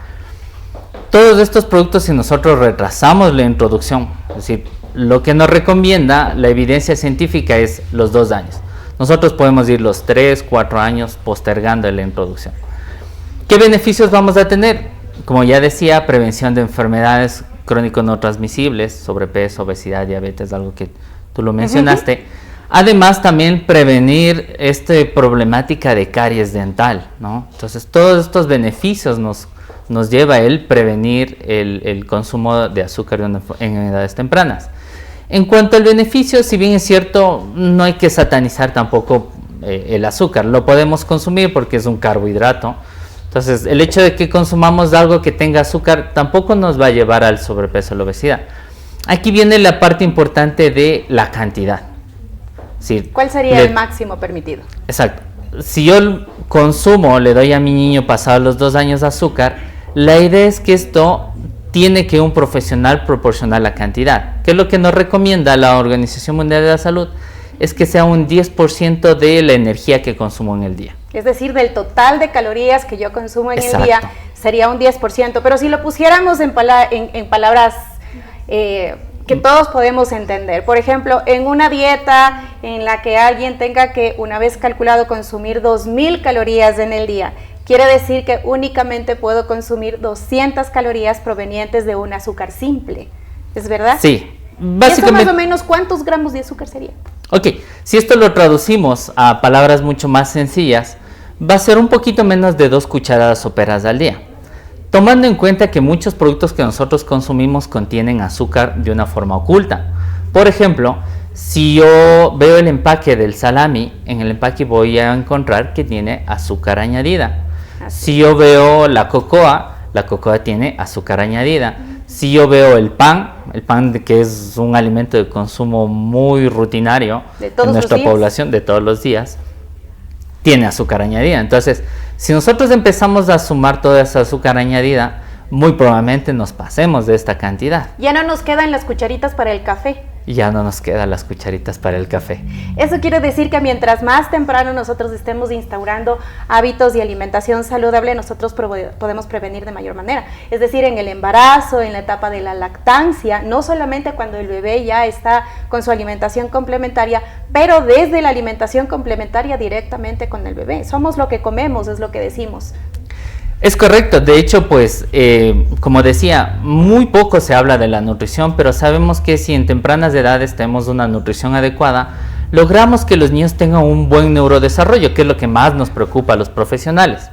Todos estos productos, si nosotros retrasamos la introducción, es decir, lo que nos recomienda la evidencia científica es los 2 años. Nosotros podemos ir los 3, 4 años postergando la introducción. ¿Qué beneficios vamos a tener? Como ya decía, prevención de enfermedades crónicos no transmisibles, sobrepeso, obesidad, diabetes, algo que tú lo mencionaste. Además, también prevenir esta problemática de caries dental, ¿no? Entonces, todos estos beneficios nos lleva el prevenir el consumo de azúcar en edades tempranas. En cuanto al beneficio, si bien es cierto, no hay que satanizar tampoco el azúcar. Lo podemos consumir porque es un carbohidrato. Entonces, el hecho de que consumamos algo que tenga azúcar tampoco nos va a llevar al sobrepeso o la obesidad. Aquí viene la parte importante de la cantidad. Sí, ¿cuál sería el máximo permitido? Exacto. Si yo consumo, le doy a mi niño pasados los 2 años azúcar, la idea es que esto tiene que un profesional proporcionar la cantidad. ¿Qué es lo que nos recomienda la Organización Mundial de la Salud? Es que sea un 10% de la energía que consumo en el día. Es decir, del total de calorías que yo consumo en el día, sería un 10%. Pero si lo pusiéramos en palabras que todos podemos entender. Por ejemplo, en una dieta en la que alguien tenga que, una vez calculado, consumir 2000 calorías en el día, quiere decir que únicamente puedo consumir 200 calorías provenientes de un azúcar simple. ¿Es verdad? Sí. Básicamente, ¿eso más o menos cuántos gramos de azúcar sería? Ok, si esto lo traducimos a palabras mucho más sencillas, va a ser un poquito menos de 2 cucharadas soperas al día. Tomando en cuenta que muchos productos que nosotros consumimos contienen azúcar de una forma oculta. Por ejemplo, si yo veo el empaque del salami, en el empaque voy a encontrar que tiene azúcar añadida. Si yo veo la cocoa, la cocoa tiene azúcar añadida. Si yo veo el pan que es un alimento de consumo muy rutinario en nuestra población de todos los días, tiene azúcar añadida. Entonces, si nosotros empezamos a sumar toda esa azúcar añadida, muy probablemente nos pasemos de esta cantidad. Ya no nos quedan las cucharitas para el café. Ya no nos quedan las cucharitas para el café. Eso quiere decir que mientras más temprano nosotros estemos instaurando hábitos de alimentación saludable, nosotros podemos prevenir de mayor manera. Es decir, en el embarazo, en la etapa de la lactancia, no solamente cuando el bebé ya está con su alimentación complementaria, pero desde la alimentación complementaria directamente con el bebé. Somos lo que comemos, es lo que decimos. Es correcto, de hecho, pues, como decía, muy poco se habla de la nutrición, pero sabemos que si en tempranas edades tenemos una nutrición adecuada, logramos que los niños tengan un buen neurodesarrollo, que es lo que más nos preocupa a los profesionales.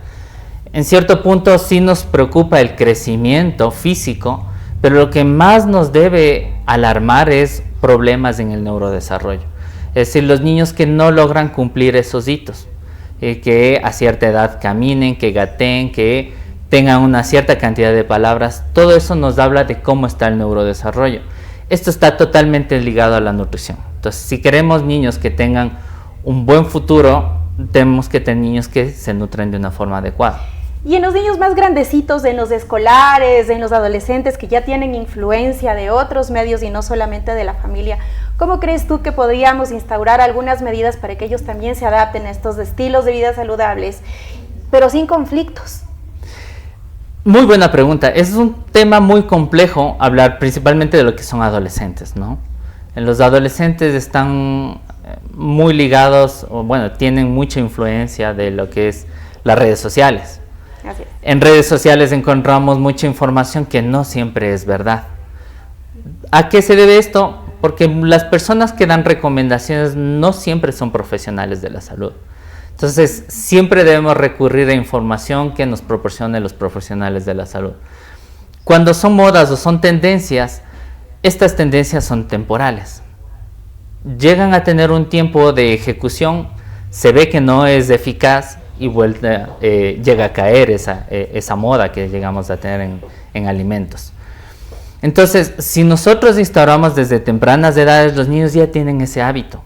En cierto punto sí nos preocupa el crecimiento físico, pero lo que más nos debe alarmar es problemas en el neurodesarrollo. Es decir, los niños que no logran cumplir esos hitos. Que a cierta edad caminen, que gateen, que tengan una cierta cantidad de palabras, todo eso nos habla de cómo está el neurodesarrollo. Esto está totalmente ligado a la nutrición. Entonces, si queremos niños que tengan un buen futuro, tenemos que tener niños que se nutren de una forma adecuada. Y en los niños más grandecitos, en los escolares, en los adolescentes que ya tienen influencia de otros medios y no solamente de la familia, ¿cómo crees tú que podríamos instaurar algunas medidas para que ellos también se adapten a estos estilos de vida saludables, pero sin conflictos? Muy buena pregunta. Es un tema muy complejo hablar principalmente de lo que son adolescentes, ¿no? Los adolescentes están muy ligados, o bueno, tienen mucha influencia de lo que es las redes sociales. Así es. En redes sociales encontramos mucha información que no siempre es verdad. ¿A qué se debe esto? Porque las personas que dan recomendaciones no siempre son profesionales de la salud. Entonces, siempre debemos recurrir a información que nos proporcionen los profesionales de la salud. Cuando son modas o son tendencias, estas tendencias son temporales. Llegan a tener un tiempo de ejecución, se ve que no es eficaz y llega a caer esa moda que llegamos a tener en alimentos. Entonces, si nosotros instauramos desde tempranas edades, los niños ya tienen ese hábito.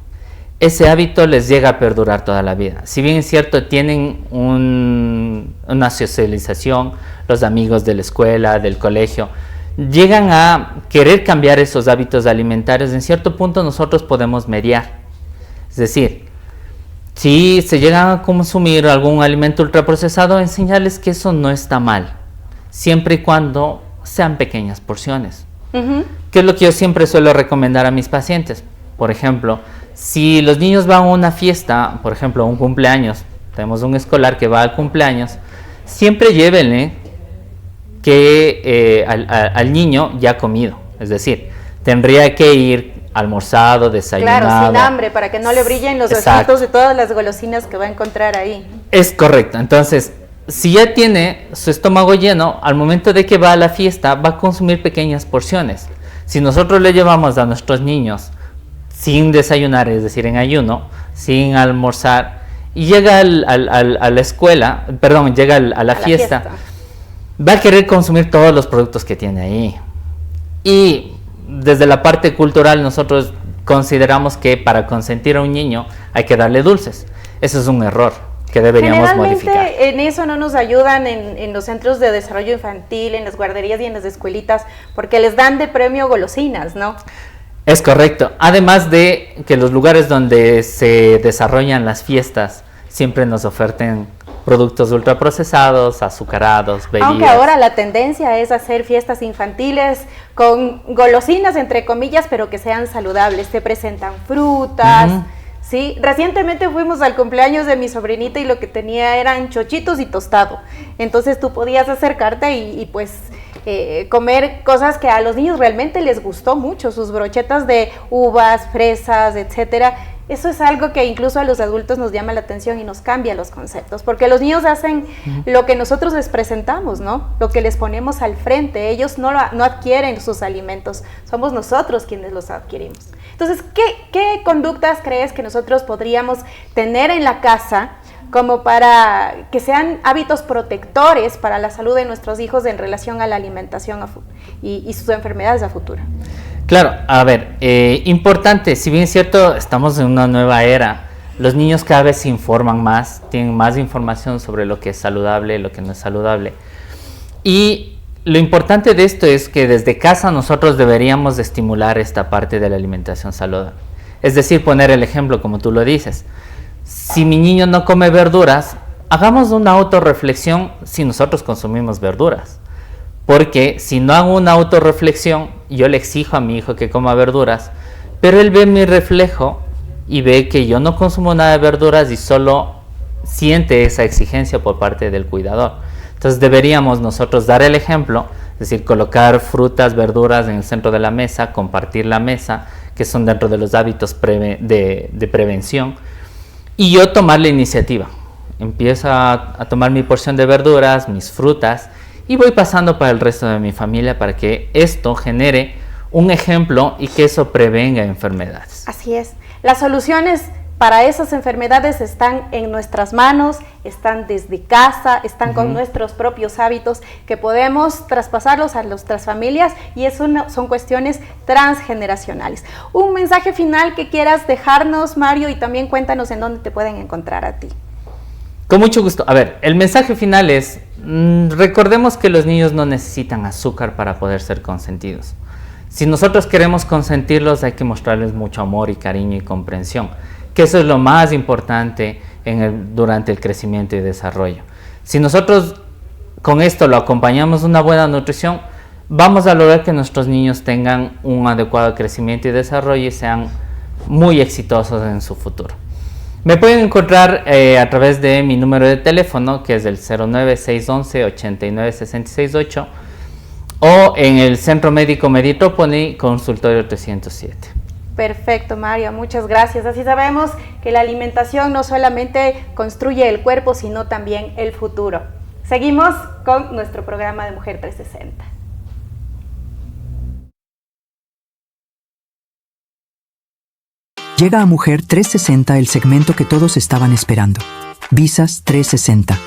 Ese hábito les llega a perdurar toda la vida. Si bien es cierto, tienen una socialización, los amigos de la escuela, del colegio, llegan a querer cambiar esos hábitos alimentarios. En cierto punto nosotros podemos mediar. Es decir, si se llegan a consumir algún alimento ultraprocesado, enseñarles que eso no está mal, siempre y cuando sean pequeñas porciones. ¿Qué es lo que yo siempre suelo recomendar a mis pacientes? Por ejemplo, si los niños van a una fiesta, por ejemplo, un cumpleaños, tenemos un escolar que va al cumpleaños, siempre llévenle que al niño ya comido, es decir, tendría que ir almorzado, desayunado. Claro, sin hambre, para que no le brillen los ojitos de todas las golosinas que va a encontrar ahí. Es correcto. Entonces, si ya tiene su estómago lleno, al momento de que va a la fiesta, va a consumir pequeñas porciones. Si nosotros le llevamos a nuestros niños sin desayunar, es decir, en ayuno, sin almorzar, y llega a la escuela, perdón, llega a la fiesta, va a querer consumir todos los productos que tiene ahí. Y desde la parte cultural nosotros consideramos que para consentir a un niño hay que darle dulces. Eso es un error que deberíamos modificar. Generalmente en eso no nos ayudan en los centros de desarrollo infantil, en las guarderías y en las escuelitas, porque les dan de premio golosinas, ¿no? Es correcto. Además de que los lugares donde se desarrollan las fiestas siempre nos oferten productos ultraprocesados, azucarados, bebidas. Aunque ahora la tendencia es hacer fiestas infantiles con golosinas, entre comillas, pero que sean saludables. Te presentan frutas, ¿sí? Recientemente fuimos al cumpleaños de mi sobrinita y lo que tenía eran chochitos y tostado. Entonces tú podías acercarte y pues comer cosas que a los niños realmente les gustó mucho, sus brochetas de uvas, fresas, etcétera. Eso es algo que incluso a los adultos nos llama la atención y nos cambia los conceptos, porque los niños hacen lo que nosotros les presentamos, ¿no? Lo que les ponemos al frente. Ellos no adquieren sus alimentos, somos nosotros quienes los adquirimos. Entonces, ¿qué conductas crees que nosotros podríamos tener en la casa como para que sean hábitos protectores para la salud de nuestros hijos en relación a la alimentación y sus enfermedades a futuro? Claro, a ver, importante, si bien es cierto, estamos en una nueva era, los niños cada vez se informan más, tienen más información sobre lo que es saludable, lo que no es saludable. Y lo importante de esto es que desde casa nosotros deberíamos de estimular esta parte de la alimentación saludable. Es decir, poner el ejemplo como tú lo dices. Si mi niño no come verduras, hagamos una autorreflexión si nosotros consumimos verduras. Porque si no hago una autorreflexión, yo le exijo a mi hijo que coma verduras, pero él ve mi reflejo y ve que yo no consumo nada de verduras y solo siente esa exigencia por parte del cuidador. Entonces deberíamos nosotros dar el ejemplo, es decir, colocar frutas, verduras en el centro de la mesa, compartir la mesa, que son dentro de los hábitos de prevención, y yo tomar la iniciativa. Empiezo a tomar mi porción de verduras, mis frutas, y voy pasando para el resto de mi familia para que esto genere un ejemplo y que eso prevenga enfermedades. Así es. Las soluciones para esas enfermedades están en nuestras manos, están desde casa, están con nuestros propios hábitos que podemos traspasarlos a nuestras familias, y eso son cuestiones transgeneracionales. Un mensaje final que quieras dejarnos, Mario, y también cuéntanos en dónde te pueden encontrar a ti. Con mucho gusto. A ver, el mensaje final es, recordemos que los niños no necesitan azúcar para poder ser consentidos. Si nosotros queremos consentirlos, hay que mostrarles mucho amor y cariño y comprensión, que eso es lo más importante durante el crecimiento y desarrollo. Si nosotros con esto lo acompañamos de una buena nutrición, vamos a lograr que nuestros niños tengan un adecuado crecimiento y desarrollo y sean muy exitosos en su futuro. Me pueden encontrar a través de mi número de teléfono, que es el 09611-89668, o en el Centro Médico Meditrópoli, consultorio 307. Perfecto, Mario, muchas gracias. Así sabemos que la alimentación no solamente construye el cuerpo, sino también el futuro. Seguimos con nuestro programa de Mujer 360. Llega a Mujer 360 el segmento que todos estaban esperando, Visas 360,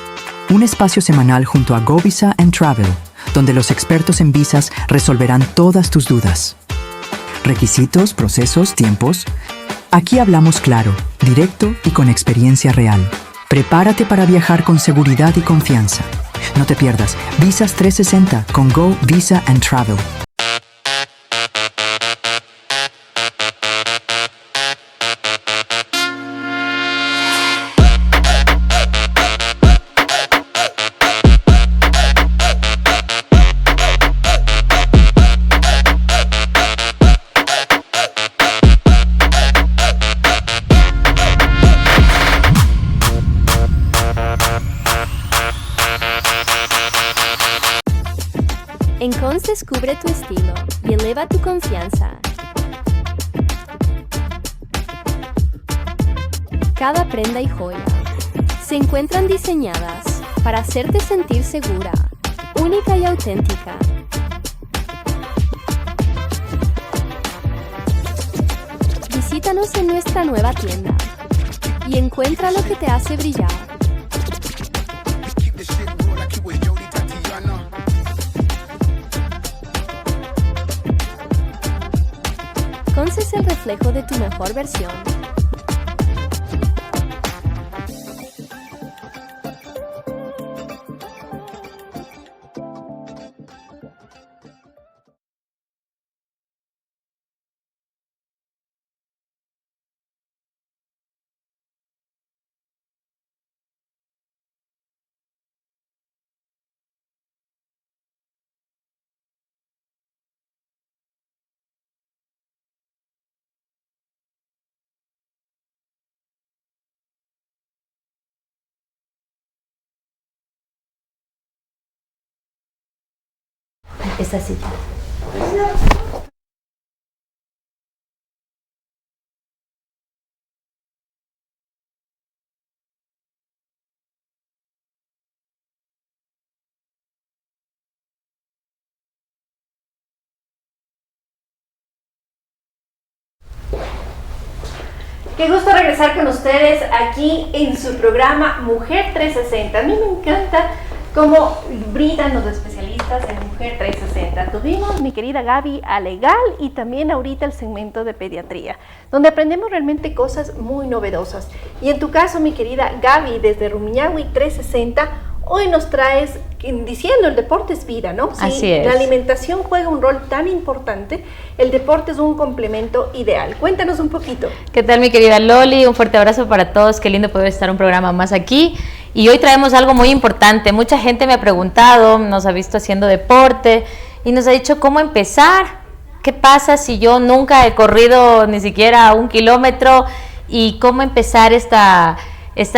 un espacio semanal junto a Go Visa and Travel, donde los expertos en visas resolverán todas tus dudas. Requisitos, procesos, tiempos. Aquí hablamos claro, directo y con experiencia real. Prepárate para viajar con seguridad y confianza. No te pierdas Visas 360 con Go Visa and Travel. En Cons descubre tu estilo y eleva tu confianza. Cada prenda y joya se encuentran diseñadas para hacerte sentir segura, única y auténtica. Visítanos en nuestra nueva tienda y encuentra lo que te hace brillar. Cons es el reflejo de tu mejor versión. Esa silla. Qué gusto regresar con ustedes aquí en su programa Mujer 360. A mí me encanta cómo brindan los especialistas en Mujer 360. Tuvimos mi querida Gaby a legal y también ahorita el segmento de pediatría, donde aprendemos realmente cosas muy novedosas. Y en tu caso, mi querida Gaby, desde Rumiñahui 360, hoy nos traes diciendo el deporte es vida, ¿no? Sí, así es. La alimentación juega un rol tan importante, el deporte es un complemento ideal. Cuéntanos un poquito. ¿Qué tal, mi querida Loli? Un fuerte abrazo para todos, qué lindo poder estar un programa más aquí. Y hoy traemos algo muy importante. Mucha gente me ha preguntado, nos ha visto haciendo deporte y nos ha dicho cómo empezar. ¿Qué pasa si yo nunca he corrido ni siquiera 1 kilómetro? ¿Y cómo empezar esta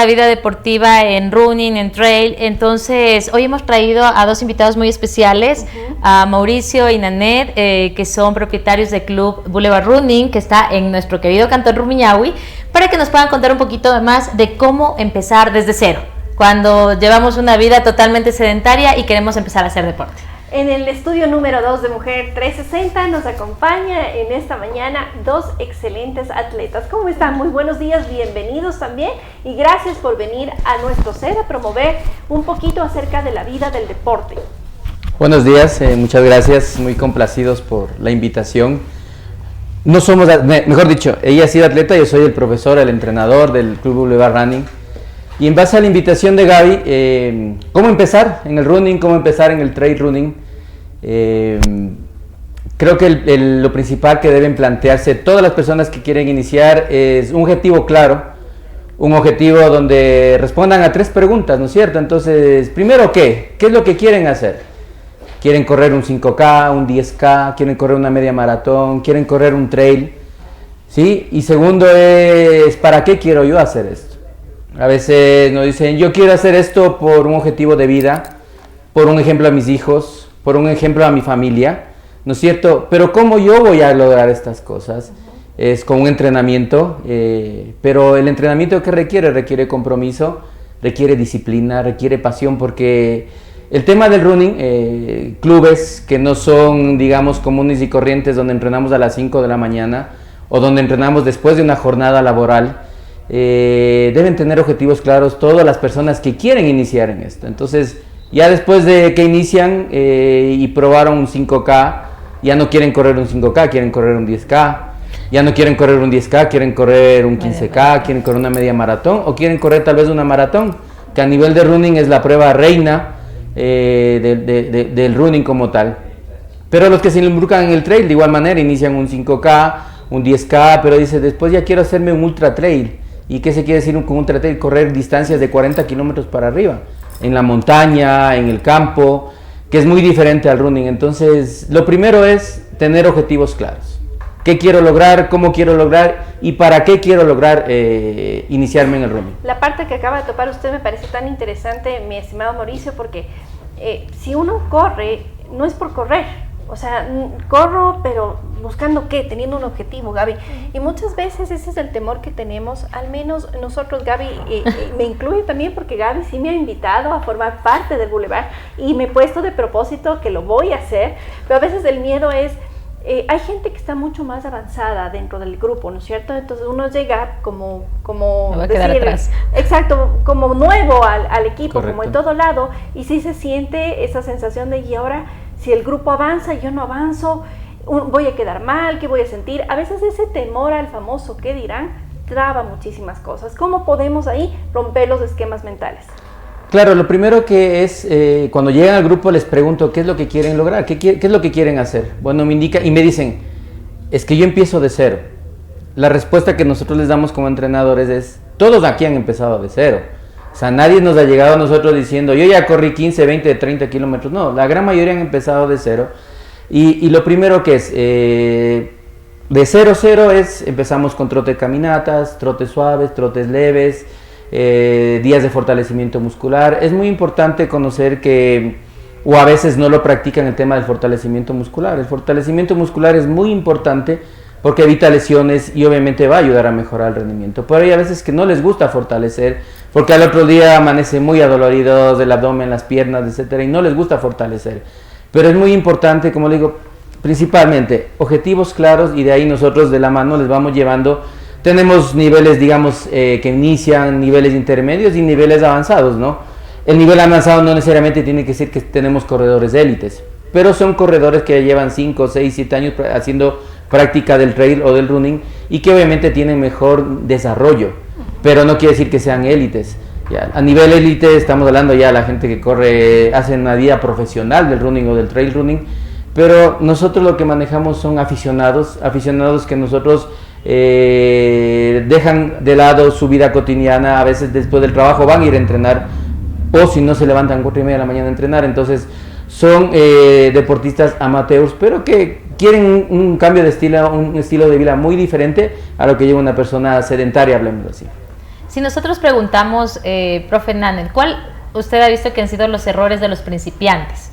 vida deportiva en running, en trail? Entonces, hoy hemos traído a 2 invitados muy especiales, a Mauricio y Nanet, que son propietarios del club Boulevard Running, que está en nuestro querido cantón Rumiñahui, para que nos puedan contar un poquito más de cómo empezar desde cero, cuando llevamos una vida totalmente sedentaria y queremos empezar a hacer deporte. En el estudio número 2 de Mujer 360 nos acompaña en esta mañana 2 excelentes atletas. ¿Cómo están? Muy buenos días, bienvenidos también y gracias por venir a nuestro set a promover un poquito acerca de la vida del deporte. Buenos días, muchas gracias, muy complacidos por la invitación. No somos, mejor dicho, ella ha sido atleta, yo soy el profesor, el entrenador del Club Boulevard Running. Y en base a la invitación de Gaby, ¿cómo empezar en el running? ¿Cómo empezar en el trail running? Creo que lo principal que deben plantearse todas las personas que quieren iniciar es un objetivo claro, un objetivo donde respondan a 3 preguntas, ¿no es cierto? Entonces, primero, ¿qué? ¿Qué es lo que quieren hacer? ¿Quieren correr un 5K, un 10K? ¿Quieren correr una media maratón? ¿Quieren correr un trail? ¿Sí? Y segundo es, ¿para qué quiero yo hacer esto? A veces nos dicen, yo quiero hacer esto por un objetivo de vida, por un ejemplo a mis hijos, por un ejemplo a mi familia, ¿no es cierto? Pero ¿cómo yo voy a lograr estas cosas? Es con un entrenamiento, pero el entrenamiento que requiere, requiere compromiso, requiere disciplina, requiere pasión, porque el tema del running, clubes que no son, digamos, comunes y corrientes, donde entrenamos a las 5 de la mañana, o donde entrenamos después de una jornada laboral, deben tener objetivos claros todas las personas que quieren iniciar en esto. Entonces, ya después de que inician y probaron un 5K, ya no quieren correr un 5K, quieren correr un 10K. Ya no quieren correr un 10K, quieren correr un 15K, quieren correr una media maratón o quieren correr tal vez una maratón, que a nivel de running es la prueba reina del running como tal. Pero los que se involucran en el trail, de igual manera, inician un 5K, un 10K, pero dice, después ya quiero hacerme un ultra trail. ¿Y qué se quiere decir con ultra trail? Correr distancias de 40 kilómetros para arriba, en la montaña, en el campo, que es muy diferente al running. Entonces, lo primero es tener objetivos claros. ¿Qué quiero lograr? ¿Cómo quiero lograr? ¿Y para qué quiero lograr iniciarme en el running? La parte que acaba de topar usted me parece tan interesante, mi estimado Mauricio, porque si uno corre, no es por correr. O sea, corro, pero buscando qué, teniendo un objetivo, Gaby. Y muchas veces ese es el temor que tenemos, al menos nosotros, Gaby, me incluye también porque Gaby sí me ha invitado a formar parte del Boulevard y me he puesto de propósito que lo voy a hacer, pero a veces el miedo es, hay gente que está mucho más avanzada dentro del grupo, ¿no es cierto? Entonces uno llega como me va a quedar atrás. Exacto, como nuevo al equipo, Correcto. como en todo lado, y sí se siente esa sensación de, y ahora, si el grupo avanza y yo no avanzo, voy a quedar mal, ¿qué voy a sentir? A veces ese temor al famoso ¿qué dirán? Traba muchísimas cosas. ¿Cómo podemos ahí romper los esquemas mentales? Claro, lo primero que es, cuando llegan al grupo les pregunto qué es lo que quieren lograr, qué es lo que quieren hacer. Bueno, me indica y me dicen, es que yo empiezo de cero. La respuesta que nosotros les damos como entrenadores es, todos aquí han empezado de cero. O sea, nadie nos ha llegado a nosotros diciendo, yo ya corrí 15, 20, 30 kilómetros. No, la gran mayoría han empezado de cero. Y lo primero que es, de 0-0 es, empezamos con trote caminatas, trotes suaves, trotes leves, días de fortalecimiento muscular. Es muy importante conocer que, o a veces no lo practican el tema del fortalecimiento muscular. El fortalecimiento muscular es muy importante porque evita lesiones y obviamente va a ayudar a mejorar el rendimiento. Pero hay a veces que no les gusta fortalecer porque al otro día amanecen muy adoloridos del abdomen, las piernas, etcétera, y no les gusta fortalecer. Pero es muy importante, como le digo, principalmente objetivos claros y de ahí nosotros de la mano les vamos llevando Tenemos niveles, digamos, que inician, niveles intermedios y niveles avanzados, ¿no? El nivel avanzado no necesariamente tiene que ser que tenemos corredores élites, pero son corredores que llevan 5, 6, 7 años haciendo práctica del trail o del running y que obviamente tienen mejor desarrollo, pero no quiere decir que sean élites. Ya, a nivel élite estamos hablando ya de la gente que corre, hace una vida profesional del running o del trail running, pero nosotros lo que manejamos son aficionados que nosotros dejan de lado su vida cotidiana, a veces después del trabajo van a ir a entrenar, o si no se levantan 4:30 de la mañana a entrenar, entonces son deportistas amateurs, pero que quieren un cambio de estilo, un estilo de vida muy diferente a lo que lleva una persona sedentaria, hablemos así. Si nosotros preguntamos, profe Nanel, ¿cuál usted ha visto que han sido los errores de los principiantes?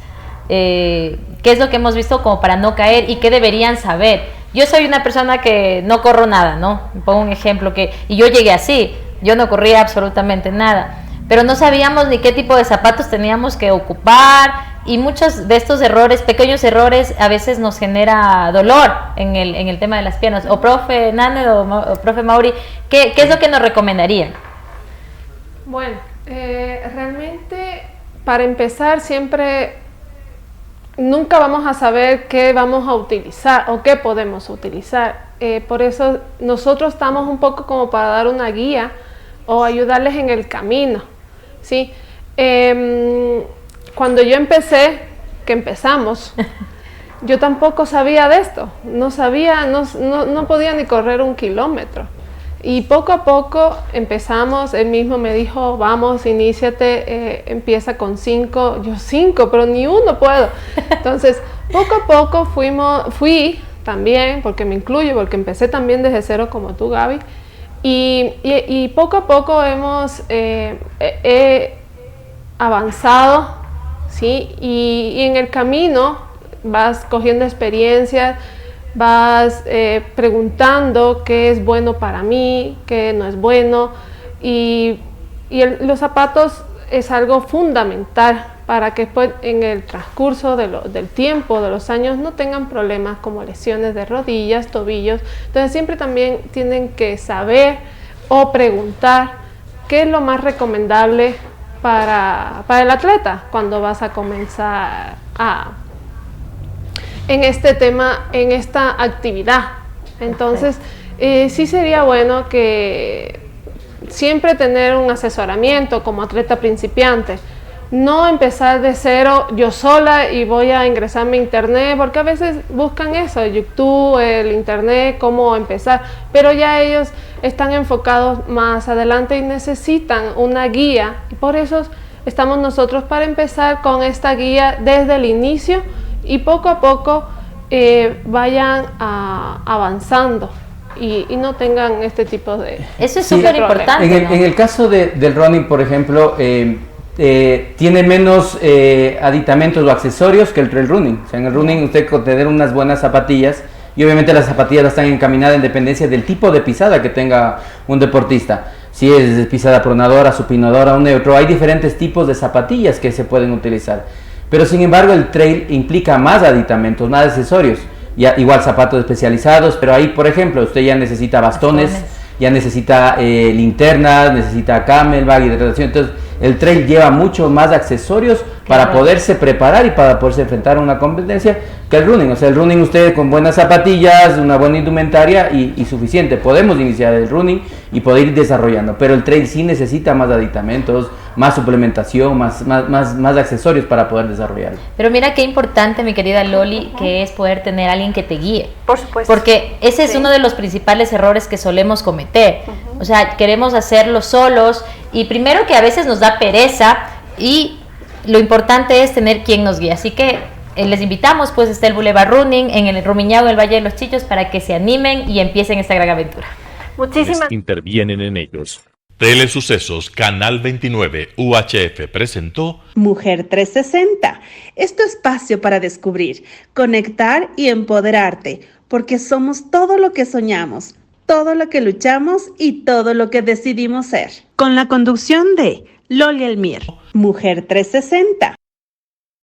¿Qué es lo que hemos visto como para no caer y qué deberían saber? Yo soy una persona que no corro nada, ¿no? Pongo un ejemplo y yo llegué así, yo no corría absolutamente nada, pero no sabíamos ni qué tipo de zapatos teníamos que ocupar y muchos de estos errores, pequeños errores, a veces nos genera dolor en el tema de las piernas. O profe Nanel o profe Mauri, ¿qué es lo que nos recomendarían? Bueno, realmente para empezar siempre nunca vamos a saber qué vamos a utilizar o qué podemos utilizar. Por eso nosotros estamos un poco como para dar una guía o ayudarles en el camino, ¿sí? Cuando yo empezamos, yo tampoco sabía de esto, no podía ni correr 1 kilómetro. Y poco a poco empezamos, él mismo me dijo, vamos, iníciate, empieza con 5, yo 5, pero ni 1 puedo. Entonces, poco a poco fui también, porque me incluyo, porque empecé también desde cero como tú, Gaby, y poco a poco hemos avanzado, ¿sí? Y en el camino vas cogiendo experiencias, vas preguntando qué es bueno para mí, qué no es bueno, y los zapatos es algo fundamental para que después en el transcurso del tiempo, de los años, no tengan problemas como lesiones de rodillas, tobillos. Entonces siempre también tienen que saber o preguntar qué es lo más recomendable para el atleta cuando vas a comenzar en este tema, en esta actividad. Entonces, sí sería bueno que siempre tener un asesoramiento como atleta principiante, no empezar de cero yo sola y voy a ingresarme a internet, porque a veces buscan eso, YouTube, el internet, cómo empezar, pero ya ellos están enfocados más adelante y necesitan una guía, y por eso estamos nosotros para empezar con esta guía desde el inicio y poco a poco vayan avanzando y no tengan este tipo de... Eso es súper importante. En el caso del running, por ejemplo, tiene menos aditamentos o accesorios que el trail running. O sea, en el running usted con tener unas buenas zapatillas, y obviamente las zapatillas están encaminadas en dependencia del tipo de pisada que tenga un deportista. Si es pisada pronadora, supinadora o neutro, hay diferentes tipos de zapatillas que se pueden utilizar. Pero sin embargo el trail implica más aditamentos, más accesorios. Ya, igual zapatos especializados, pero ahí por ejemplo usted ya necesita bastones. Ya necesita linternas, necesita camelback, hidratación. Entonces el trail lleva mucho más accesorios para poderse preparar y para poderse enfrentar a una competencia que el running. O sea, el running usted con buenas zapatillas, una buena indumentaria y suficiente. Podemos iniciar el running y poder ir desarrollando, pero el trail sí necesita más aditamentos, más suplementación, más accesorios para poder desarrollarlo. Pero mira qué importante, mi querida Loli, que es poder tener a alguien que te guíe. Por supuesto. Porque ese es uno de los principales errores que solemos cometer. O sea, queremos hacerlo solos y primero que a veces nos da pereza y lo importante es tener quien nos guíe. Así que les invitamos, pues está el Boulevard Running en el Rumiñao, en el Valle de los Chillos, para que se animen y empiecen esta gran aventura. Muchísimas intervienen en ellos. Telesucesos Canal 29 UHF presentó Mujer 360. Es tu espacio para descubrir, conectar y empoderarte, porque somos todo lo que soñamos, todo lo que luchamos y todo lo que decidimos ser. Con la conducción de Loli Elmier. Mujer 360.